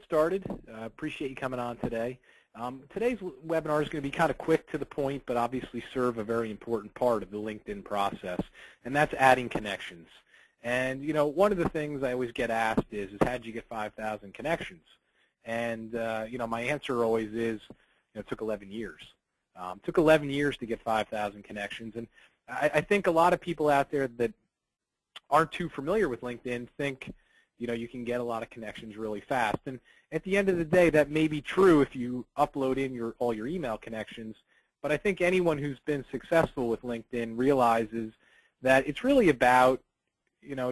started. Appreciate you coming on today. Today's webinar is going to be kind of quick to the point, but obviously serve a very important part of the LinkedIn process, and that's adding connections. And one of the things I always get asked is how did you get 5,000 connections? And my answer always is, it took 11 years. It took 11 years to get 5,000 connections, and I think a lot of people out there that aren't too familiar with LinkedIn think you can get a lot of connections really fast. And at the end of the day, that may be true if you upload in all your email connections, but I think anyone who's been successful with LinkedIn realizes that it's really about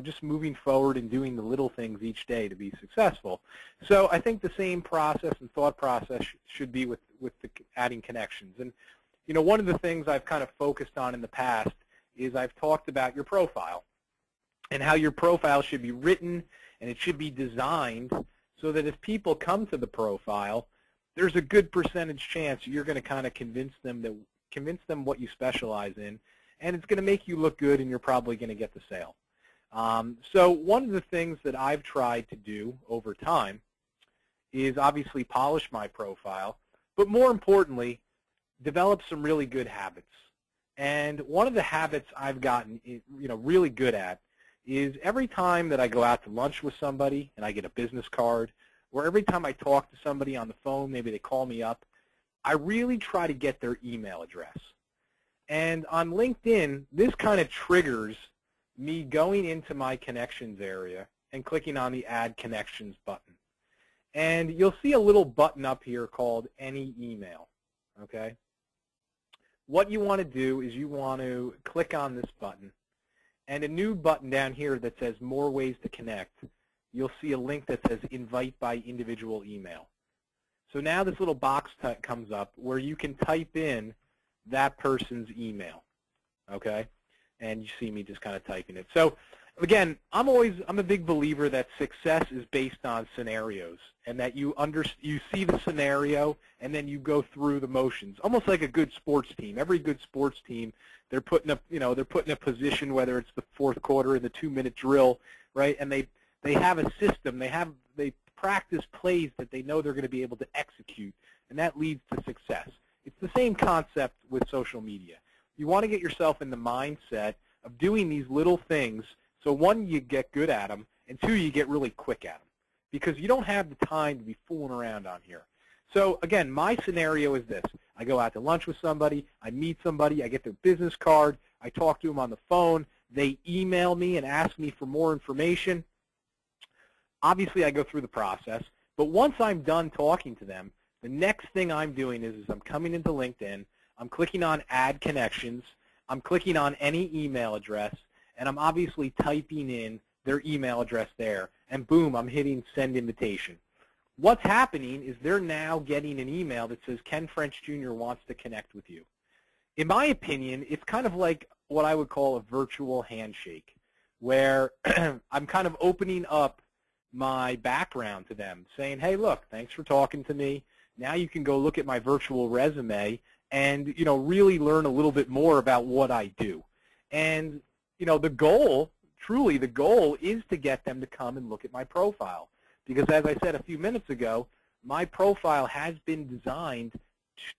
just moving forward and doing the little things each day to be successful. So I think the same process and thought process should be with the adding connections. And one of the things I've kind of focused on in the past is I've talked about your profile and how your profile should be written and it should be designed so that if people come to the profile, there's a good percentage chance you're going to kind of convince them what you specialize in, and it's going to make you look good, and you're probably going to get the sale. So one of the things that I've tried to do over time is obviously polish my profile, but more importantly, develop some really good habits. And one of the habits I've gotten really good at is every time that I go out to lunch with somebody and I get a business card, or every time I talk to somebody on the phone, maybe they call me up, I really try to get their email address. And on LinkedIn, this kind of triggers me going into my connections area and clicking on the Add Connections button. And you'll see a little button up here called Any Email, okay? What you want to do is you want to click on this button, and a new button down here that says More Ways to Connect, you'll see a link that says Invite by Individual Email. So now this little box comes up where you can type in that person's email, okay? And you see me just kind of typing it. So again, I'm a big believer that success is based on scenarios, and that you see the scenario and then you go through the motions, almost like a good sports team. Every good sports team, they're put in a position, whether it's the fourth quarter in the 2-minute drill, right? And they have a system. They practice plays that they know they're going to be able to execute, and that leads to success. It's the same concept with social media. You want to get yourself in the mindset of doing these little things, so one, you get good at them, and two, you get really quick at them, because you don't have the time to be fooling around on here. So again, my scenario is this. I go out to lunch with somebody, I meet somebody, I get their business card, I talk to them on the phone, they email me and ask me for more information. Obviously, I go through the process, but once I'm done talking to them, the next thing I'm doing is I'm coming into LinkedIn, I'm clicking on Add Connections, I'm clicking on any email address, and I'm obviously typing in their email address there, and boom, I'm hitting Send Invitation. What's happening is they're now getting an email that says Ken French Jr. wants to connect with you. In my opinion, it's kind of like what I would call a virtual handshake, where I'm kind of opening up my background to them, saying, hey, look, thanks for talking to me. Now you can go look at my virtual resume and really learn a little bit more about what I do. And the goal, truly the goal, is to get them to come and look at my profile. Because as I said a few minutes ago, my profile has been designed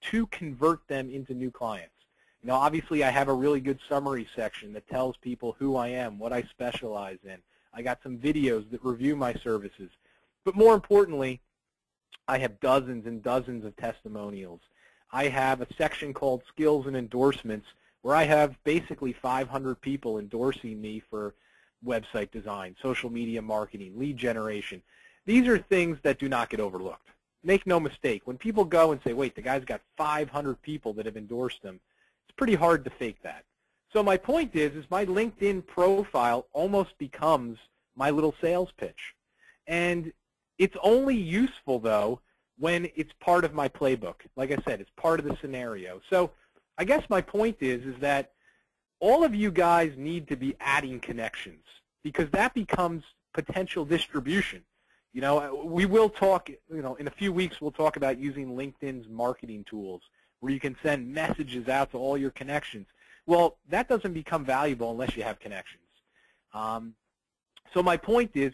to convert them into new clients. Obviously I have a really good summary section that tells people who I am, what I specialize in. I got some videos that review my services. But more importantly, I have dozens and dozens of testimonials. I have a section called Skills and Endorsements where I have basically 500 people endorsing me for website design, social media marketing, lead generation. These are things that do not get overlooked. Make no mistake. When people go and say, wait, the guy's got 500 people that have endorsed him, it's pretty hard to fake that. So my point is my LinkedIn profile almost becomes my little sales pitch. And it's only useful, though, when it's part of my playbook. Like I said, it's part of the scenario. So I guess my point is that all of you guys need to be adding connections, because that becomes potential distribution. We will talk, in a few weeks we'll talk about using LinkedIn's marketing tools where you can send messages out to all your connections. Well, that doesn't become valuable unless you have connections. So my point is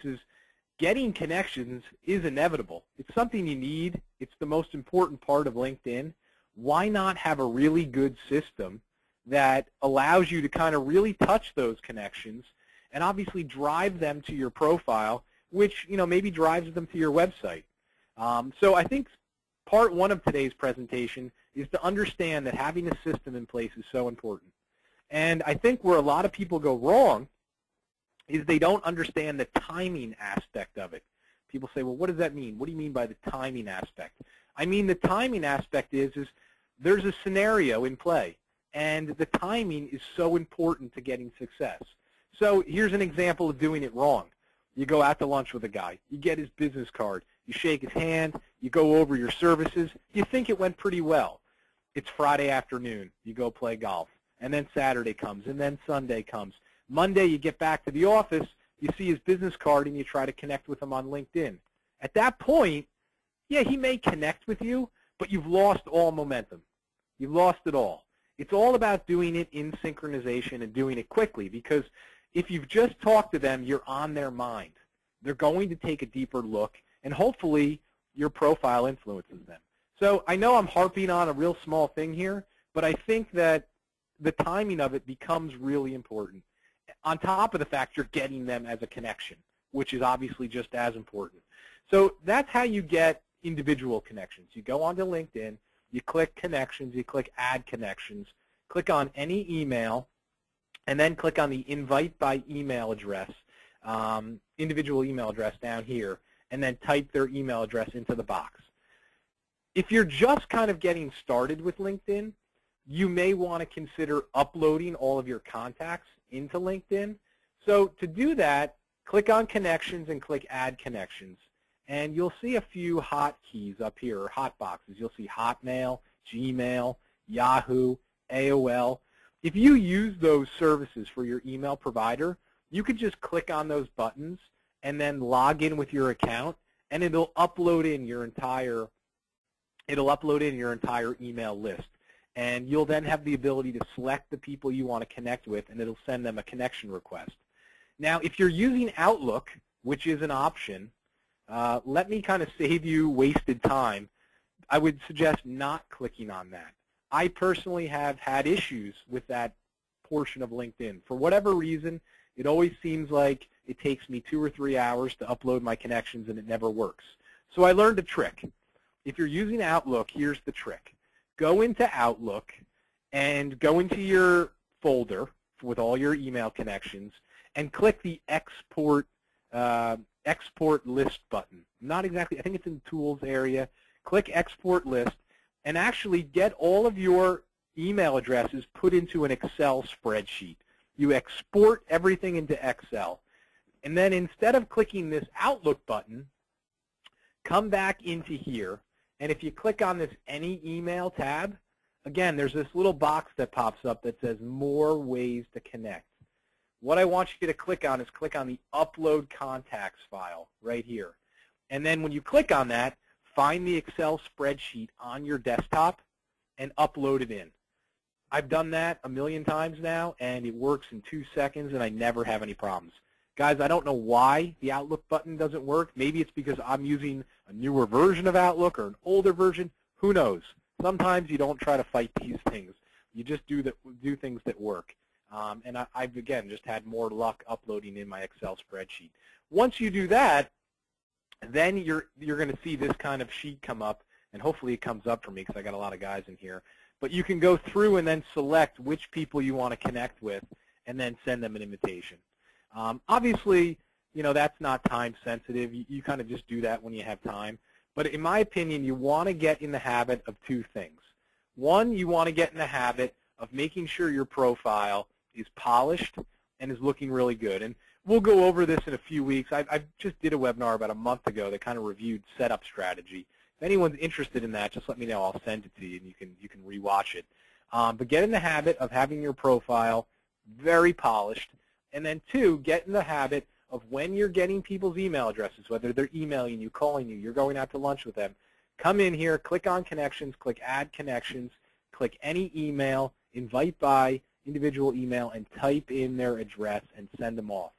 getting connections is inevitable. It's something you need. It's the most important part of LinkedIn. Why not have a really good system that allows you to kind of really touch those connections and obviously drive them to your profile, which maybe drives them to your website. So I think part one of today's presentation is to understand that having a system in place is so important. And I think where a lot of people go wrong is they don't understand the timing aspect of it. People say, well, what does that mean? What do you mean by the timing aspect? I mean, the timing aspect is there's a scenario in play, and the timing is so important to getting success. So here's an example of doing it wrong. You go out to lunch with a guy. You get his business card. You shake his hand. You go over your services. You think it went pretty well. It's Friday afternoon. You go play golf. And then Saturday comes, and then Sunday comes. Monday, you get back to the office, you see his business card, and you try to connect with him on LinkedIn. At that point, yeah, he may connect with you, but you've lost all momentum. You've lost it all. It's all about doing it in synchronization and doing it quickly, because if you've just talked to them, you're on their mind. They're going to take a deeper look, and hopefully your profile influences them. So I know I'm harping on a real small thing here, but I think that the timing of it becomes really important. On top of the fact you're getting them as a connection, which is obviously just as important. So that's how you get individual connections. You go onto LinkedIn, you click Connections, you click Add Connections, click on any email, and then click on the Invite by Email address, individual email address down here, and then type their email address into the box. If you're just kind of getting started with LinkedIn, you may want to consider uploading all of your contacts into LinkedIn. So to do that, click on Connections and click Add Connections. And you'll see a few hotkeys up here, or hot boxes. You'll see Hotmail, Gmail, Yahoo, AOL. If you use those services for your email provider, you could just click on those buttons and then log in with your account, and it'll upload in your entire email list. And you'll then have the ability to select the people you want to connect with, and it'll send them a connection request. Now, if you're using Outlook, which is an option, let me kind of save you wasted time. I would suggest not clicking on that. I personally have had issues with that portion of LinkedIn. For whatever reason, it always seems like it takes me 2 or 3 hours to upload my connections, and it never works. So I learned a trick. If you're using Outlook, here's the trick. Go into Outlook and go into your folder with all your email connections and click the Export List button. Not exactly, I think it's in the Tools area. Click Export List and actually get all of your email addresses put into an Excel spreadsheet. You export everything into Excel. And then instead of clicking this Outlook button, come back into here. And if you click on this Any Email tab, again, there's this little box that pops up that says More Ways to Connect. What I want you to click on is click on the Upload Contacts file right here. And then when you click on that, find the Excel spreadsheet on your desktop and upload it in. I've done that a million times now, and it works in 2 seconds, and I never have any problems. Guys, I don't know why the Outlook button doesn't work. Maybe it's because I'm using a newer version of Outlook or an older version. Who knows? Sometimes you don't try to fight these things. You just do things that work. And I've, again, just had more luck uploading in my Excel spreadsheet. Once you do that, then you're going to see this kind of sheet come up, and hopefully it comes up for me because I got a lot of guys in here. But you can go through and then select which people you want to connect with and then send them an invitation. Obviously, that's not time sensitive. You kind of just do that when you have time. But in my opinion, you want to get in the habit of 2 things. One, you want to get in the habit of making sure your profile is polished and is looking really good. And we'll go over this in a few weeks. I just did a webinar about a month ago that kind of reviewed setup strategy. If anyone's interested in that, just let me know. I'll send it to you, and you can rewatch it. But get in the habit of having your profile very polished. And then 2, get in the habit of when you're getting people's email addresses, whether they're emailing you, calling you, you're going out to lunch with them, come in here, click on Connections, click Add Connections, click Any Email, Invite by individual email, and type in their address and send them off.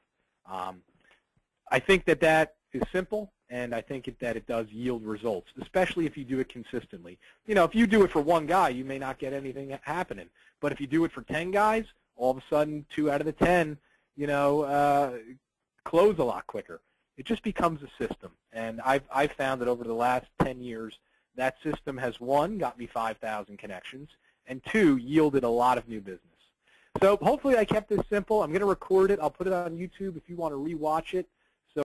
I think that is simple, and I think that it does yield results, especially if you do it consistently. You know, if you do it for one guy, you may not get anything happening. But if you do it for 10 guys, all of a sudden 2 out of the 10, you know, close a lot quicker. It just becomes a system. And I've found that over the last 10 years, that system has, 1, got me 5,000 connections, and 2, yielded a lot of new business. So hopefully I kept this simple. I'm going to record it. I'll put it on YouTube if you want to rewatch it.